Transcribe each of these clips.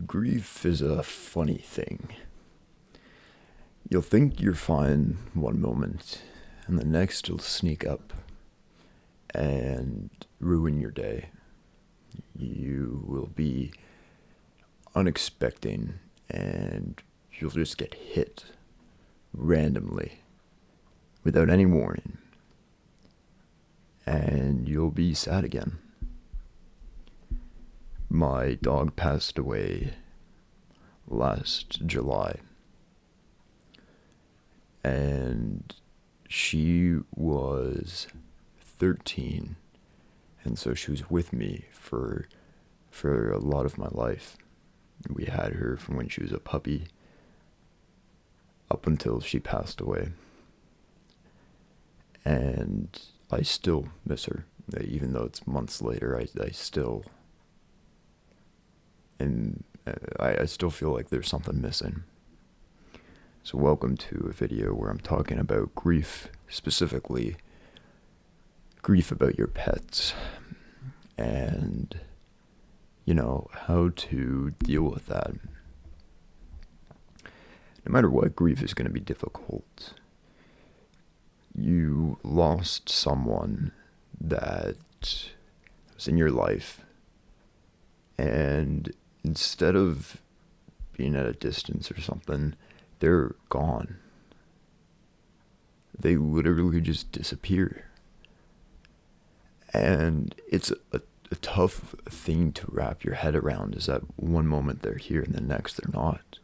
Grief is a funny thing. You'll think you're fine one moment, and the next it'll sneak up and ruin your day. You will be unexpecting, and you'll just get hit randomly without any warning, and you'll be sad again. My dog passed away last July, and she was 13, and so she was with me for a lot of my life. We had her from when she was a puppy up until she passed away, and I still miss her. Even though it's months later, I still and I still feel like there's something missing. So welcome to a video where I'm talking about grief, specifically grief about your pets, and how to deal with that. No matter what, grief is going to be difficult. You lost someone that was in your life, and instead of being at a distance or something, they're gone. They literally just disappear. And it's a tough thing to wrap your head around, is that one moment they're here and the next they're not.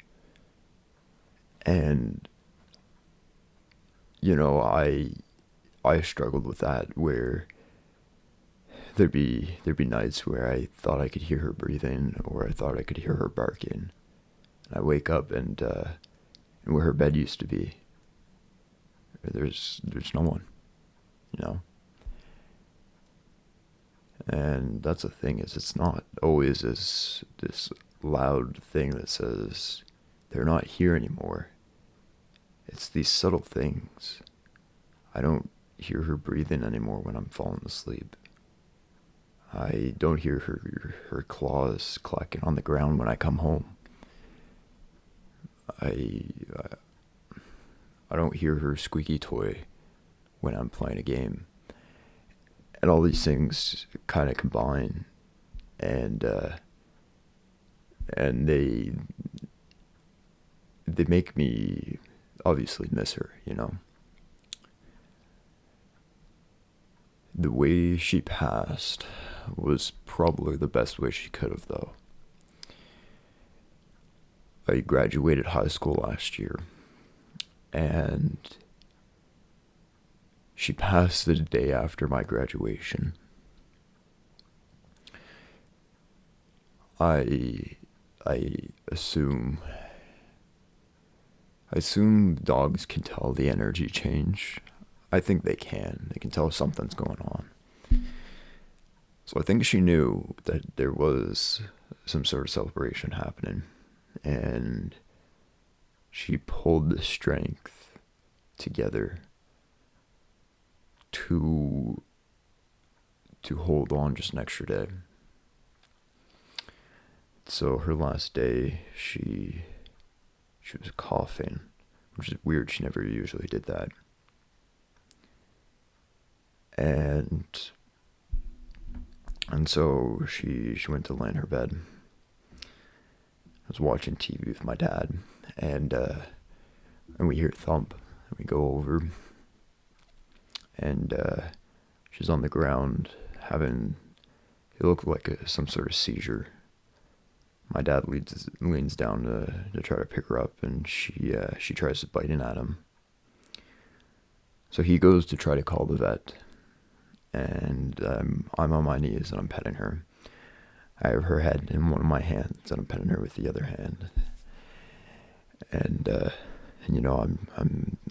And I struggled with that, where there'd be nights where I thought I could hear her breathing, or I thought I could hear her barking. And I wake up and where her bed used to be, there's no one, And that's the thing, is it's not always this loud thing that says they're not here anymore. It's these subtle things. I don't hear her breathing anymore when I'm falling asleep. I don't hear her claws clacking on the ground when I come home. I don't hear her squeaky toy when I'm playing a game. And all these things kind of combine, and they make me obviously miss her, The way she passed was probably the best way she could have, though. I graduated high school last year, and she passed the day after my graduation. I assume dogs can tell the energy change. I think they can. They can tell if something's going on. So I think she knew that there was some sort of celebration happening, and she pulled the strength together to hold on just an extra day. So her last day, she was coughing, which is weird. She never usually did that. And so she went to lay in her bed. I was watching TV with my dad, and we hear a thump, and we go over, and she's on the ground having, it looked like some sort of seizure. My dad leans down to try to pick her up, and she tries to biting at him. So he goes to try to call the vet, and I'm on my knees and I'm petting her. I have her head in one of my hands and I'm petting her with the other hand. And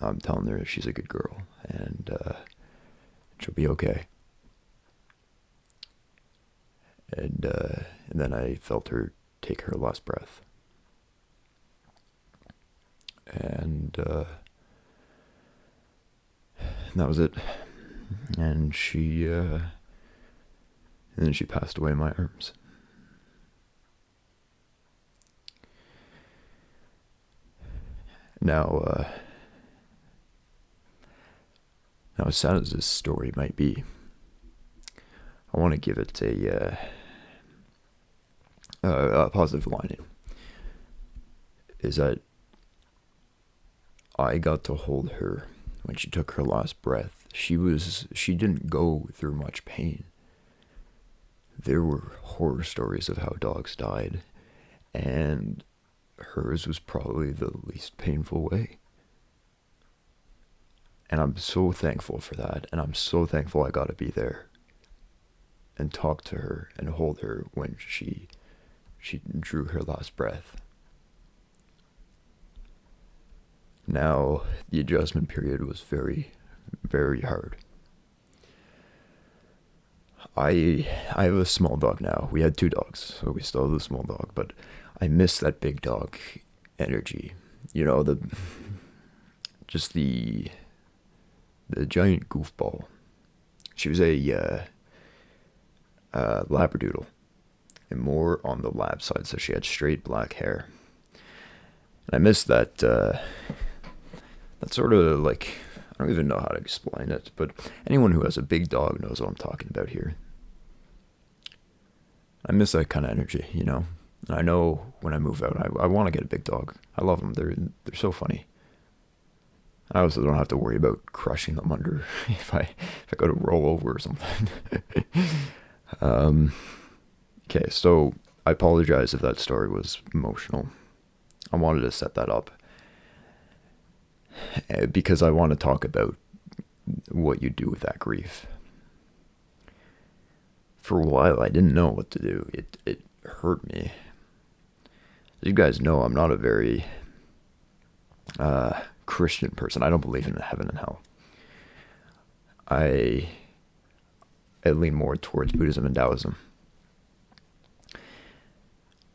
I'm telling her she's a good girl, and she'll be okay. And then I felt her take her last breath. And that was it. And then she passed away in my arms. Now, now, as sad as this story might be, I want to give it a positive lining. Is that I got to hold her when she took her last breath. She didn't go through much pain. There were horror stories of how dogs died, and hers was probably the least painful way. And I'm so thankful for that, and I'm so thankful I got to be there and talk to her and hold her when she drew her last breath. Now, the adjustment period was very, very hard. I have a small dog now. We had 2 dogs, so we still have the small dog, but I miss that big dog energy. You know, just the giant goofball. She was a labradoodle, and more on the lab side, so she had straight black hair. And I miss that. That sort of like, I don't even know how to explain it, but anyone who has a big dog knows what I'm talking about here. I miss that kind of energy, you know. And I know when I move out, I want to get a big dog. I love them. They're so funny. I also don't have to worry about crushing them under if I go to roll over or something. Okay, so I apologize if that story was emotional. I wanted to set that up because I want to talk about what you do with that grief. For a while, I didn't know what to do. It hurt me. As you guys know, I'm not a very Christian person. I don't believe in heaven and hell. I lean more towards Buddhism and Taoism.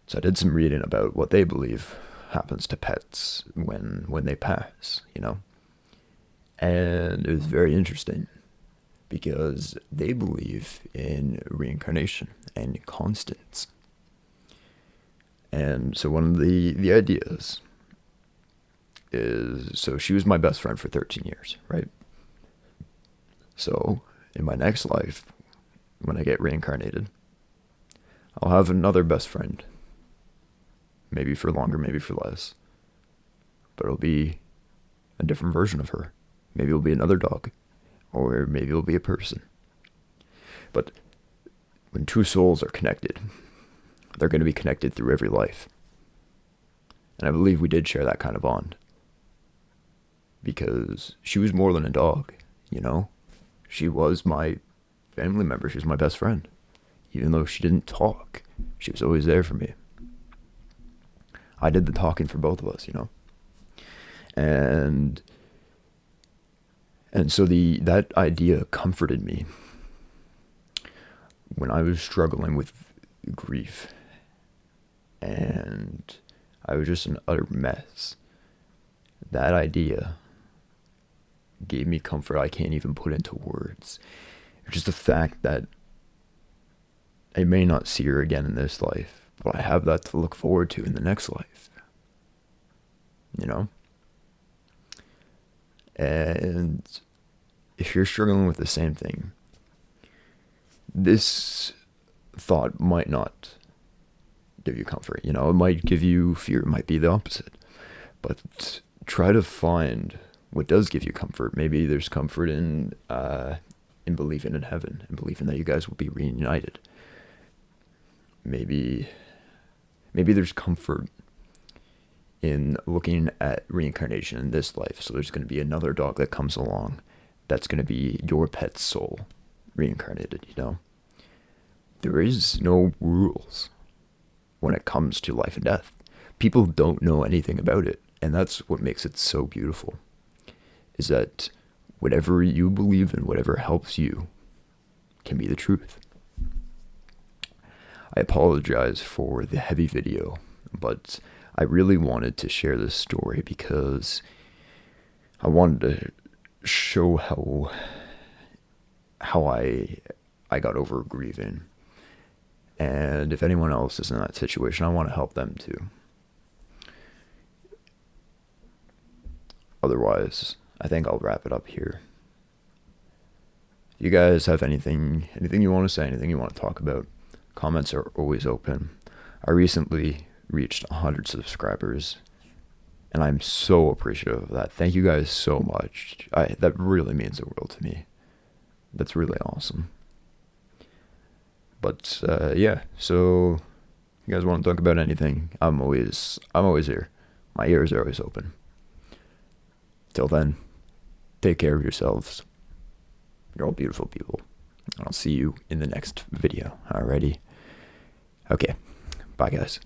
So I did some reading about what they believe happens to pets when they pass, you know. And it was very interesting because they believe in reincarnation and constants. And so one of the ideas is, so she was my best friend for 13 years, right? So in my next life, when I get reincarnated, I'll have another best friend. Maybe for longer, maybe for less. But it'll be a different version of her. Maybe it'll be another dog. Or maybe it'll be a person. But when 2 souls are connected, they're going to be connected through every life. And I believe we did share that kind of bond. Because she was more than a dog, you know? She was my family member. She was my best friend. Even though she didn't talk, she was always there for me. I did the talking for both of us, you know? And so that idea comforted me when I was struggling with grief and I was just an utter mess. That idea gave me comfort I can't even put into words. Just the fact that I may not see her again in this life, but I have that to look forward to in the next life. You know? And if you're struggling with the same thing, this thought might not give you comfort. You know, it might give you fear. It might be the opposite. But try to find what does give you comfort. Maybe there's comfort in believing in heaven and believing that you guys will be reunited. Maybe there's comfort in looking at reincarnation in this life. So there's going to be another dog that comes along that's going to be your pet's soul reincarnated, you know? There is no rules when it comes to life and death. People don't know anything about it, and that's what makes it so beautiful, is that whatever you believe in, whatever helps you, can be the truth. I apologize for the heavy video, but I really wanted to share this story because I wanted to show how I got over grieving. And if anyone else is in that situation, I want to help them too. otherwise, I think I'll wrap it up here. If you guys have anything you want to say, anything you want to talk about, comments are always open. I recently reached 100 subscribers, and I'm so appreciative of that. Thank you guys so much. That really means the world to me. That's really awesome. But yeah, so you guys want to talk about anything? I'm always here. My ears are always open. Till then, take care of yourselves. You're all beautiful people. I'll see you in the next video. Alrighty. Okay. Bye, guys.